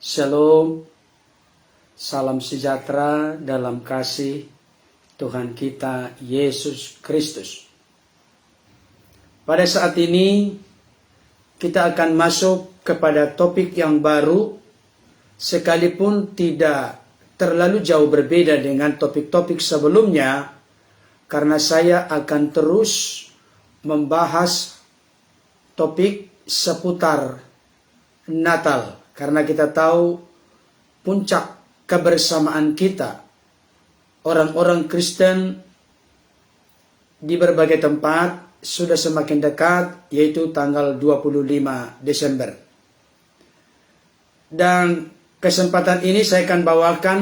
Shalom, salam sejahtera dalam kasih Tuhan kita Yesus Kristus. Pada saat ini kita akan masuk kepada topik yang baru, sekalipun tidak terlalu jauh berbeda dengan topik-topik sebelumnya, karena saya akan terus membahas topik seputar Natal. Karena kita tahu puncak kebersamaan kita, orang-orang Kristen di berbagai tempat sudah semakin dekat, yaitu tanggal 25 Desember. Dan kesempatan ini saya akan bawakan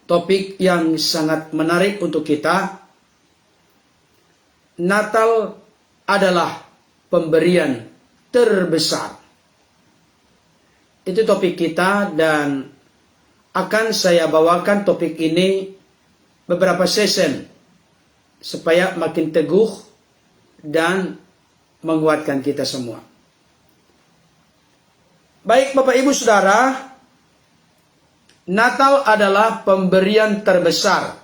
topik yang sangat menarik untuk kita. Natal adalah pemberian terbesar. Itu topik kita, dan akan saya bawakan topik ini beberapa session supaya makin teguh dan menguatkan kita semua. Baik Bapak Ibu Saudara, Natal adalah pemberian terbesar.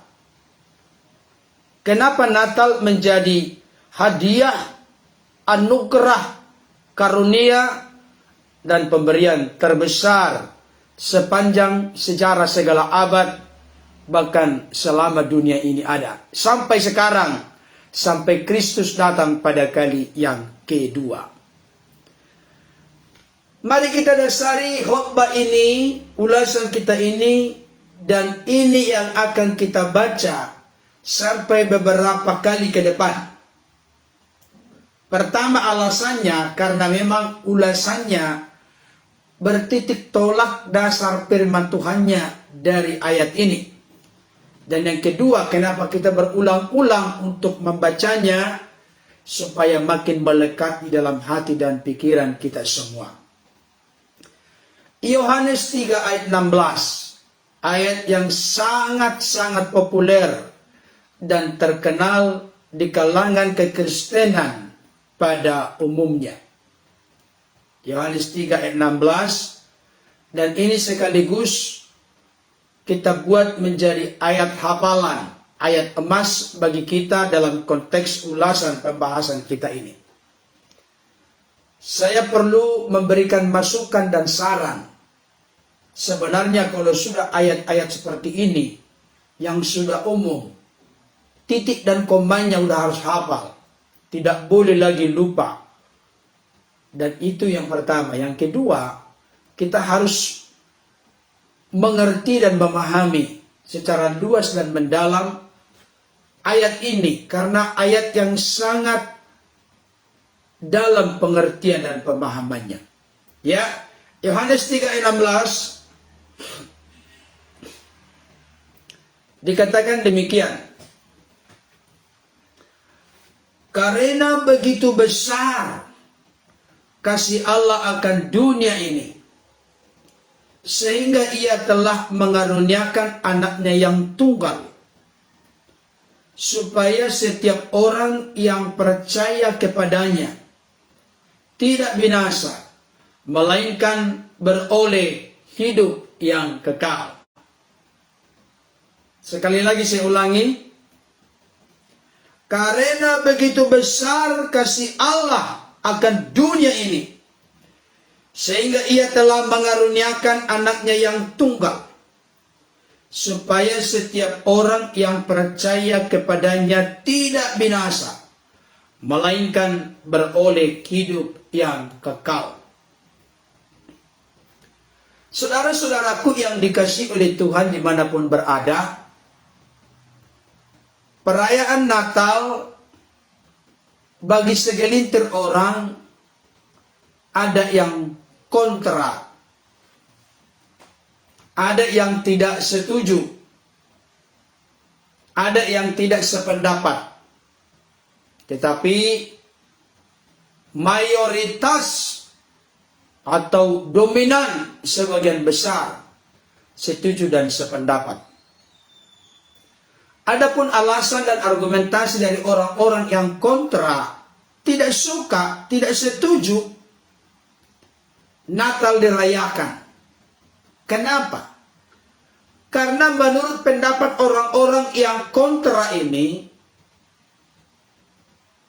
Kenapa Natal menjadi hadiah, anugerah, karunia, dan pemberian terbesar sepanjang sejarah segala abad, bahkan selama dunia ini ada. Sampai sekarang, sampai Kristus datang pada kali yang kedua. Mari kita dasari khotbah ini, ulasan kita ini, dan ini yang akan kita baca sampai beberapa kali ke depan. Pertama alasannya, karena memang ulasannya bertitik tolak dasar firman Tuhannya dari ayat ini. Dan yang kedua, kenapa kita berulang-ulang untuk membacanya, supaya makin melekat di dalam hati dan pikiran kita semua. Yohanes 3 ayat 16, ayat yang sangat-sangat populer dan terkenal di kalangan kekristenan pada umumnya. Yohanes 3 ayat 16, dan ini sekaligus kita buat menjadi ayat hafalan, ayat emas bagi kita dalam konteks ulasan pembahasan kita ini. Saya perlu memberikan masukan dan saran. Sebenarnya kalau sudah ayat-ayat seperti ini, yang sudah umum, titik dan komanya udah harus hafal, tidak boleh lagi lupa. Dan itu yang pertama. Yang kedua, kita harus mengerti dan memahami secara luas dan mendalam ayat ini, karena ayat yang sangat dalam pengertian dan pemahamannya. Ya, Yohanes 3 ayat 16 dikatakan demikian. Karena begitu besar kasih Allah akan dunia ini, sehingga ia telah mengaruniakan anaknya yang tunggal, supaya setiap orang yang percaya kepadanya tidak binasa, melainkan beroleh hidup yang kekal. Sekali lagi saya ulangi. Karena begitu besar kasih Allah akan dunia ini, sehingga ia telah mengaruniakan anaknya yang tunggal, supaya setiap orang yang percaya kepadanya tidak binasa, melainkan beroleh hidup yang kekal. Saudara-saudaraku yang dikasihi oleh Tuhan dimanapun berada, perayaan Natal bagi segelintir orang ada yang kontra, ada yang tidak setuju, ada yang tidak sependapat. Tetapi mayoritas atau dominan sebagian besar setuju dan sependapat. Adapun alasan dan argumentasi dari orang-orang yang kontra, tidak suka, tidak setuju Natal dirayakan, Kenapa? Karena menurut pendapat orang-orang yang kontra ini,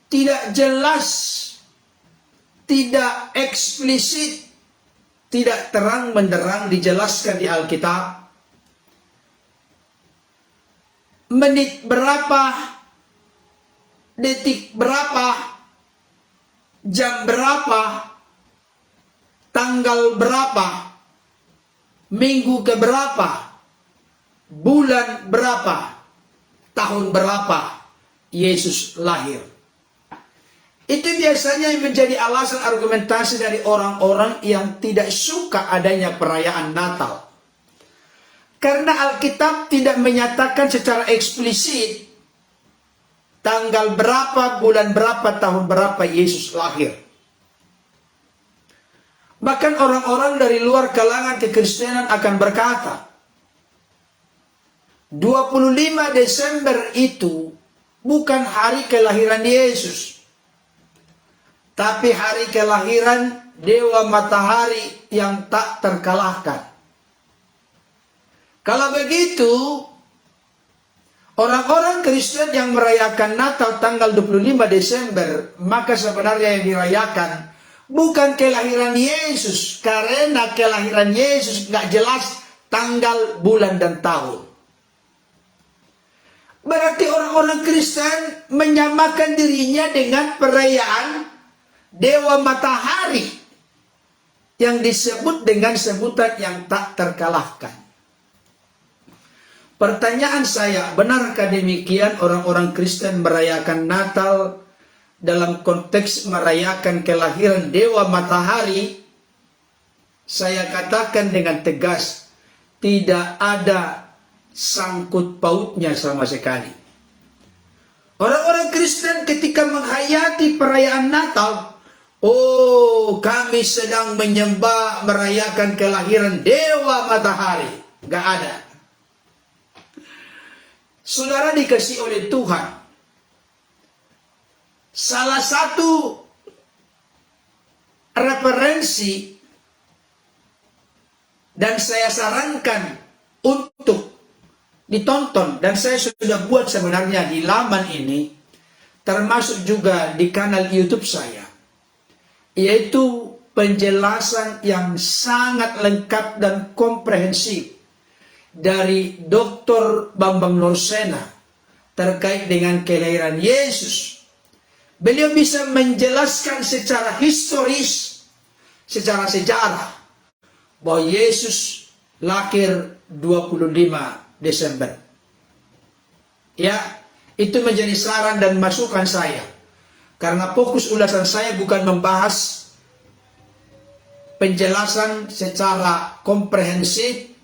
tidak jelas, tidak eksplisit, tidak terang benderang dijelaskan di Alkitab menit berapa, detik berapa, jam berapa, tanggal berapa, minggu ke berapa, bulan berapa, tahun berapa Yesus lahir. Itu biasanya yang menjadi alasan argumentasi dari orang-orang yang tidak suka adanya perayaan Natal. Karena Alkitab tidak menyatakan secara eksplisit tanggal berapa, bulan berapa, tahun berapa Yesus lahir. Bahkan orang-orang dari luar kalangan kekristenan akan berkata, 25 Desember itu bukan hari kelahiran Yesus, tapi hari kelahiran Dewa Matahari yang tak terkalahkan. Kalau begitu, orang-orang Kristen yang merayakan Natal tanggal 25 Desember, maka sebenarnya yang dirayakan bukan kelahiran Yesus, karena kelahiran Yesus nggak jelas tanggal, bulan, dan tahun. Berarti orang-orang Kristen menyamakan dirinya dengan perayaan Dewa Matahari yang disebut dengan sebutan yang tak terkalahkan. Pertanyaan saya, benarkah demikian orang-orang Kristen merayakan Natal dalam konteks merayakan kelahiran Dewa Matahari? Saya katakan dengan tegas, tidak ada sangkut pautnya sama sekali. Orang-orang Kristen ketika menghayati perayaan Natal, oh, kami sedang menyembah, merayakan kelahiran Dewa Matahari. Gak ada. Saudara dikasih oleh Tuhan, salah satu referensi dan saya sarankan untuk ditonton, dan saya sudah buat sebenarnya di laman ini, termasuk juga di kanal YouTube saya, yaitu penjelasan yang sangat lengkap dan komprehensif dari Dr. Bambang Nursena terkait dengan kelahiran Yesus. Beliau bisa menjelaskan secara historis, secara sejarah, bahwa Yesus lahir 25 Desember. Ya, itu menjadi saran dan masukan saya. Karena fokus ulasan saya bukan membahas penjelasan secara komprehensif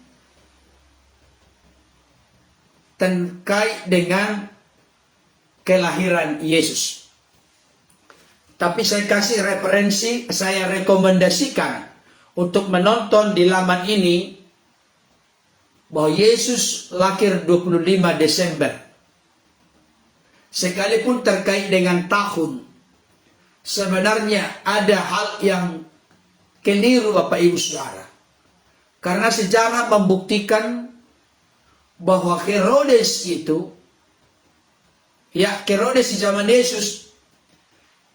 terkait dengan kelahiran Yesus. Tapi saya kasih referensi, saya rekomendasikan untuk menonton di laman ini bahwa Yesus lahir 25 Desember. Sekalipun terkait dengan tahun, sebenarnya ada hal yang keliru Bapak Ibu Saudara. Karena sejarah membuktikan bahwa Herodes itu, Herodes di zaman Yesus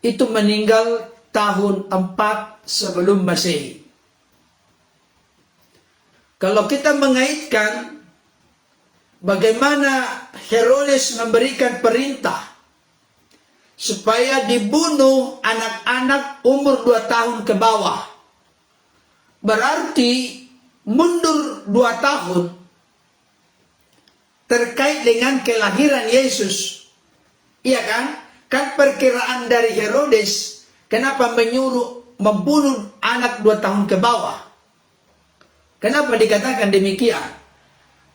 itu meninggal tahun 4 sebelum Masehi. Kalau kita mengaitkan bagaimana Herodes memberikan perintah supaya dibunuh anak-anak umur 2 tahun ke bawah, berarti mundur 2 tahun terkait dengan kelahiran Yesus. Iya kan? Kan perkiraan dari Herodes, kenapa menyuruh membunuh anak 2 tahun ke bawah? Kenapa dikatakan demikian?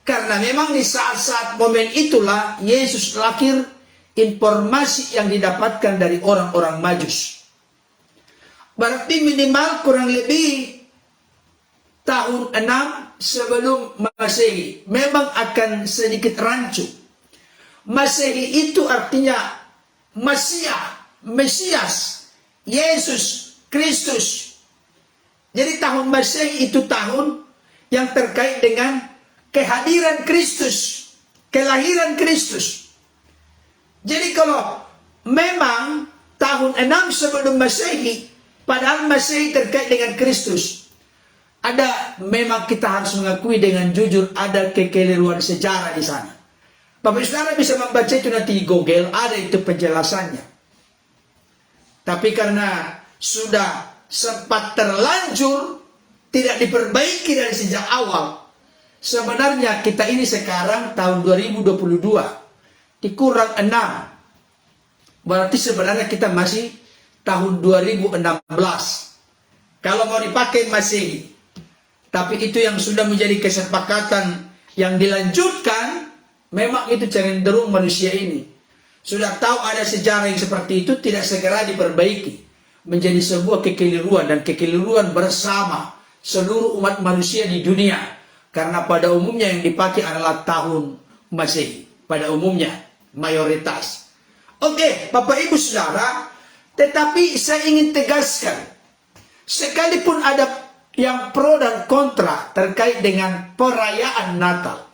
Karena memang di saat-saat momen itulah Yesus lahir, informasi yang didapatkan dari orang-orang Majus. Berarti minimal kurang lebih tahun 6 sebelum Masehi. Memang akan sedikit rancu. Masehi itu artinya Mesias, Yesus Kristus. Jadi tahun Masehi itu tahun yang terkait dengan kehadiran Kristus, kelahiran Kristus. Jadi kalau memang tahun 6 sebelum Masehi, padahal Masehi terkait dengan Kristus, ada, memang kita harus mengakui dengan jujur ada kekeliruan sejarah di sana. Bapak Saudara bisa membaca itu nanti di Google, ada itu penjelasannya. Tapi karena sudah sempat terlanjur, tidak diperbaiki dari sejak awal, sebenarnya kita ini sekarang tahun 2022, dikurang 6. Berarti sebenarnya kita masih tahun 2016. Kalau mau dipakai Masehi. Tapi itu yang sudah menjadi kesepakatan yang dilanjutkan, memang itu cenderung manusia ini sudah tahu ada sejarah yang seperti itu, tidak segera diperbaiki menjadi sebuah kekeliruan, dan kekeliruan bersama seluruh umat manusia di dunia. Karena pada umumnya yang dipakai adalah tahun Masehi, pada umumnya mayoritas. Oke, Bapak Ibu Saudara, tetapi saya ingin tegaskan, sekalipun ada yang pro dan kontra terkait dengan perayaan Natal,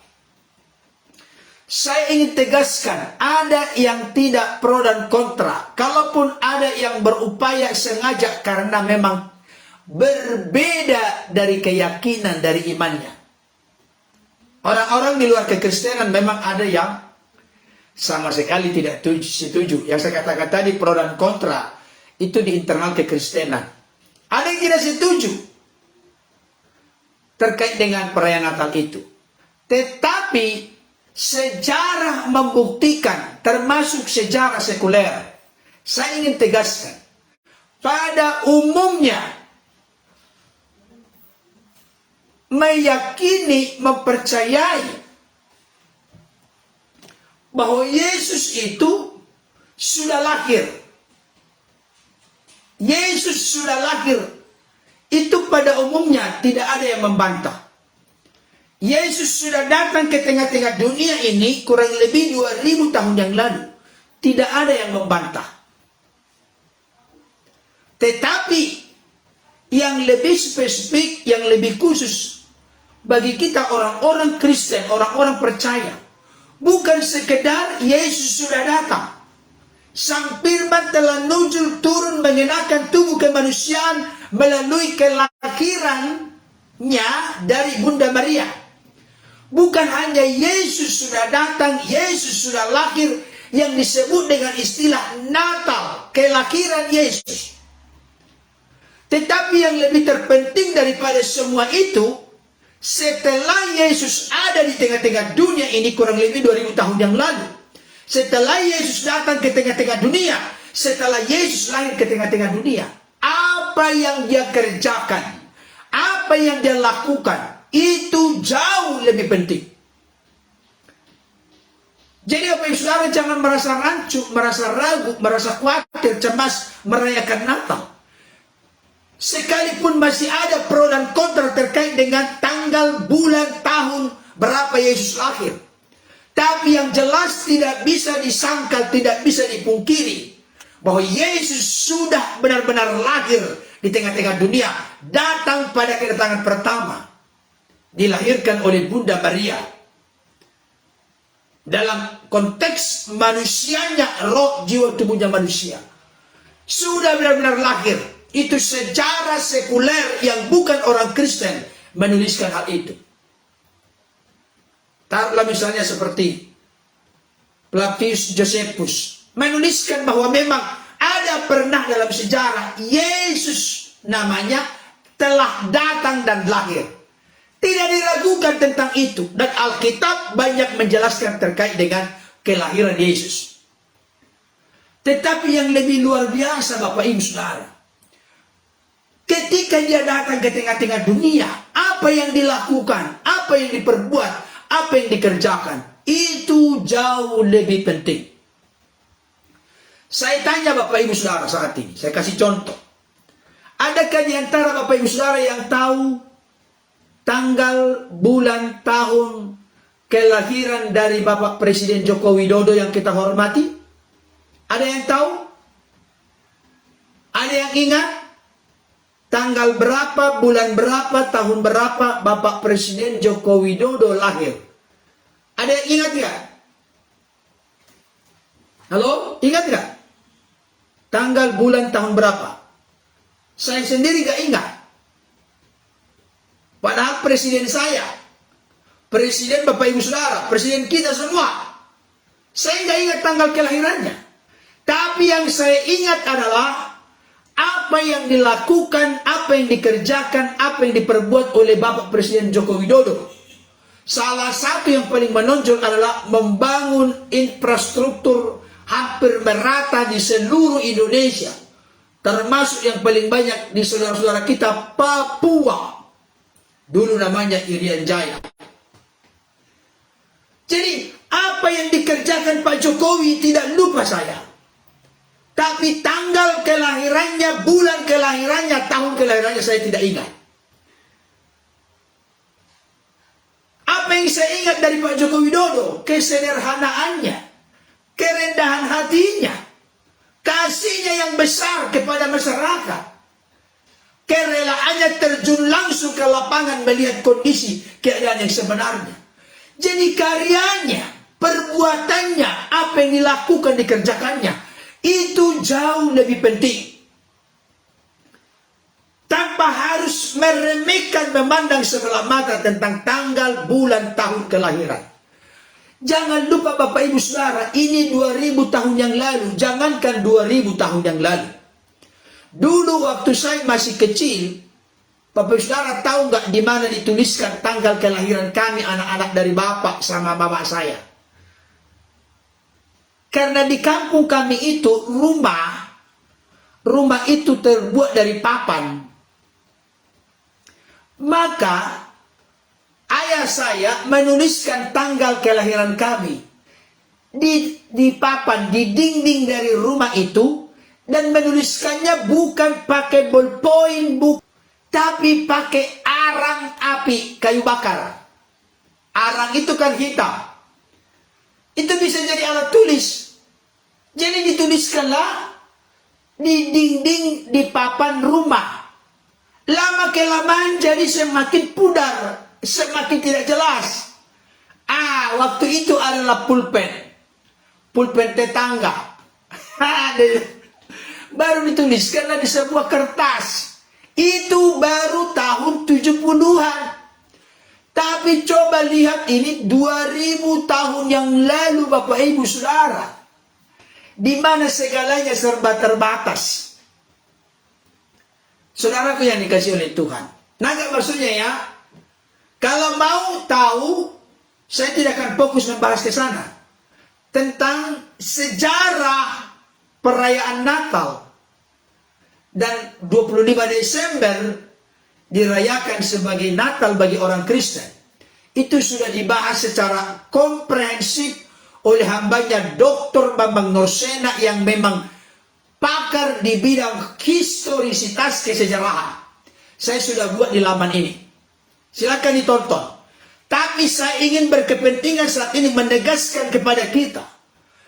saya ingin tegaskan, ada yang tidak pro dan kontra. Kalaupun ada yang berupaya sengaja karena memang berbeda dari keyakinan, dari imannya. Orang-orang di luar kekristenan memang ada yang sama sekali tidak setuju. Yang saya katakan tadi pro dan kontra, itu di internal kekristenan. Ada yang tidak setuju terkait dengan perayaan Natal itu. Tetapi sejarah membuktikan, termasuk sejarah sekuler, saya ingin tegaskan, pada umumnya meyakini, mempercayai bahwa Yesus itu sudah lahir. Yesus sudah lahir. Itu pada umumnya tidak ada yang membantah. Yesus sudah datang ke tengah-tengah dunia ini kurang lebih 2000 tahun yang lalu. Tidak ada yang membantah. Tetapi yang lebih spesifik, yang lebih khusus bagi kita orang-orang Kristen, orang-orang percaya, bukan sekedar Yesus sudah datang. Sang firman telah nuzul turun mengenakan tubuh kemanusiaan melalui kelahirannya dari Bunda Maria. Bukan hanya Yesus sudah datang, Yesus sudah lahir, yang disebut dengan istilah Natal, kelahiran Yesus. Tetapi yang lebih terpenting daripada semua itu, setelah Yesus ada di tengah-tengah dunia ini kurang lebih 2000 tahun yang lalu, setelah Yesus datang ke tengah-tengah dunia, setelah Yesus lahir ke tengah-tengah dunia, apa yang dia kerjakan, apa yang dia lakukan, itu jauh lebih penting. Jadi Bapak Ibu Saudara jangan merasa rancu, merasa ragu, merasa khawatir, cemas merayakan Natal. Sekalipun masih ada pro dan kontra terkait dengan tanggal, bulan, tahun, berapa Yesus lahir. Tapi yang jelas tidak bisa disangkal, tidak bisa dipungkiri bahwa Yesus sudah benar-benar lahir di tengah-tengah dunia. Datang pada kedatangan pertama, dilahirkan oleh Bunda Maria. Dalam konteks manusianya, roh, jiwa, tubuhnya manusia, sudah benar-benar lahir. Itu sejarah sekuler yang bukan orang Kristen menuliskan hal itu. Taruhlah misalnya seperti Flavius Josephus menuliskan bahwa memang ada pernah dalam sejarah Yesus namanya telah datang dan lahir. Tidak diragukan tentang itu. Dan Alkitab banyak menjelaskan terkait dengan kelahiran Yesus. Tetapi yang lebih luar biasa Bapak Ibu Saudara, ketika dia datang ke tengah-tengah dunia, apa yang dilakukan, apa yang diperbuat, apa yang dikerjakan, itu jauh lebih penting. Saya tanya Bapak Ibu Saudara saat ini, saya kasih contoh. Adakah di antara Bapak Ibu Saudara yang tahu tanggal, bulan, tahun kelahiran dari Bapak Presiden Joko Widodo yang kita hormati? Ada yang tahu? Ada yang ingat? tanggal berapa, bulan berapa, tahun berapa Bapak Presiden Joko Widodo lahir? Ada yang ingat nggak? Halo, ingat nggak? Tanggal, bulan, tahun berapa? Saya sendiri nggak ingat. Padahal presiden saya, presiden Bapak Ibu Saudara, presiden kita semua, saya nggak ingat tanggal kelahirannya. Tapi yang saya ingat adalah apa yang dilakukan, apa yang dikerjakan, apa yang diperbuat oleh Bapak Presiden Joko Widodo. Salah satu yang paling menonjol adalah membangun infrastruktur hampir merata di seluruh Indonesia. Termasuk yang paling banyak di saudara-saudara kita, Papua. Dulu namanya Irian Jaya. Jadi apa yang dikerjakan Pak Jokowi tidak lupa saya. Tapi tanggal kelahirannya, bulan kelahirannya, tahun kelahirannya saya tidak ingat. Apa yang saya ingat dari Pak Joko Widodo? Kesederhanaannya, kerendahan hatinya, kasihnya yang besar kepada masyarakat, kerelaannya terjun langsung ke lapangan melihat kondisi keadaan yang sebenarnya. Jadi karyanya, perbuatannya, apa yang dilakukan, dikerjakannya, itu jauh lebih penting. Tanpa harus meremehkan, memandang sebelah mata tentang tanggal, bulan, tahun kelahiran. Jangan lupa Bapak Ibu Saudara, ini 2000 tahun yang lalu. Jangankan 2000 tahun yang lalu. Dulu waktu saya masih kecil, Bapak Ibu Saudara tahu nggak di mana dituliskan tanggal kelahiran kami anak-anak dari bapak sama mama saya? Karena di kampung kami itu rumah itu terbuat dari papan. Maka ayah saya menuliskan tanggal kelahiran kami di papan, di dinding dari rumah itu, dan menuliskannya bukan pakai ballpoint, tapi pakai arang api kayu bakar. Arang itu kan hitam. Itu bisa jadi alat tulis. Jadi dituliskanlah di dinding, di papan rumah. Lama kelamaan jadi semakin pudar, semakin tidak jelas. Waktu itu adalah pulpen tetangga. Baru dituliskanlah di sebuah kertas. Itu baru tahun 70-an. Tapi coba lihat ini 2000 tahun yang lalu Bapak Ibu Saudara. Di mana segalanya serba terbatas. Saudaraku yang dikasihi oleh Tuhan. Nah, maksudnya ya, kalau mau tahu, saya tidak akan fokus membahas ke sana. Tentang sejarah perayaan Natal. Dan 25 Desember dirayakan sebagai Natal bagi orang Kristen. Itu sudah dibahas secara komprehensif oleh hambanya Dr. Bambang Nursena yang memang pakar di bidang historisitas kesejarahan. Saya sudah buat di laman ini. Silakan ditonton. Tapi saya ingin berkepentingan saat ini menegaskan kepada kita.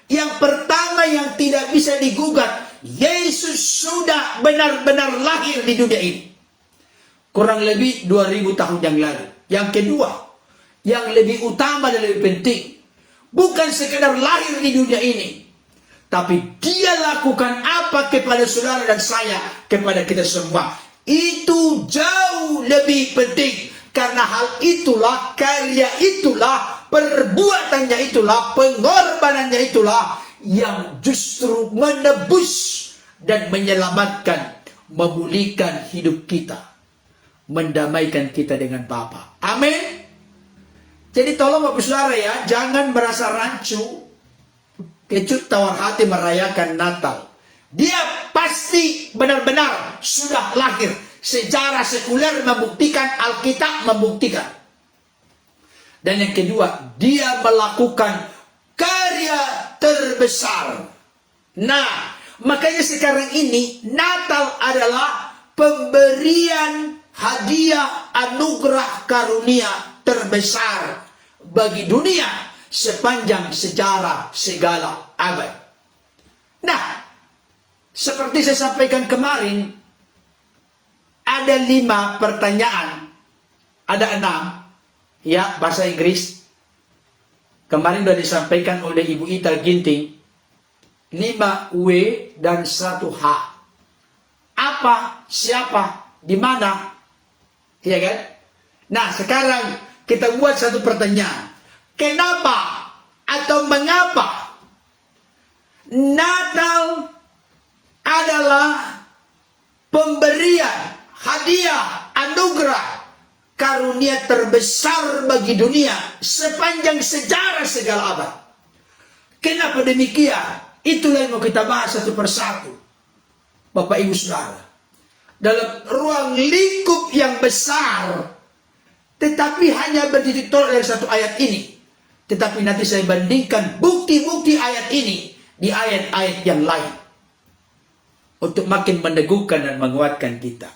Yang pertama yang tidak bisa digugat, Yesus sudah benar-benar lahir di dunia ini. Kurang lebih 2000 tahun yang lalu. Yang kedua, yang lebih utama dan lebih penting, bukan sekedar lahir di dunia ini, tapi dia lakukan apa kepada saudara dan saya, kepada kita semua. Itu jauh lebih penting. Karena hal itulah, karya itulah, perbuatannya itulah, pengorbanannya itulah yang justru menebus dan menyelamatkan, memulihkan hidup kita, mendamaikan kita dengan Bapa. Amin. Jadi tolong Bapak Saudara ya, jangan merasa rancu, kecut tawar hati merayakan Natal. Dia pasti benar-benar sudah lahir. Sejarah sekuler membuktikan, Alkitab membuktikan. Dan yang kedua, dia melakukan karya terbesar. Nah, makanya sekarang ini Natal adalah pemberian hadiah anugerah karunia terbesar bagi dunia sepanjang sejarah segala abad. Nah, seperti saya sampaikan kemarin, ada 5 pertanyaan. Ada 6. Ya, bahasa Inggris. Kemarin sudah disampaikan oleh Ibu Ita Ginting. 5 W dan 1 H. Apa, siapa, di mana? Iya kan? Nah, sekarang kita buat satu pertanyaan. Kenapa atau mengapa Natal adalah pemberian, hadiah, anugerah, karunia terbesar bagi dunia sepanjang sejarah segala abad? Kenapa demikian? Itulah yang mau kita bahas satu persatu, Bapak Ibu Saudara. Dalam ruang lingkup yang besar, tetapi hanya berdiri tolak dari satu ayat ini. Tetapi nanti saya bandingkan bukti-bukti ayat ini di ayat-ayat yang lain, untuk makin meneguhkan dan menguatkan kita.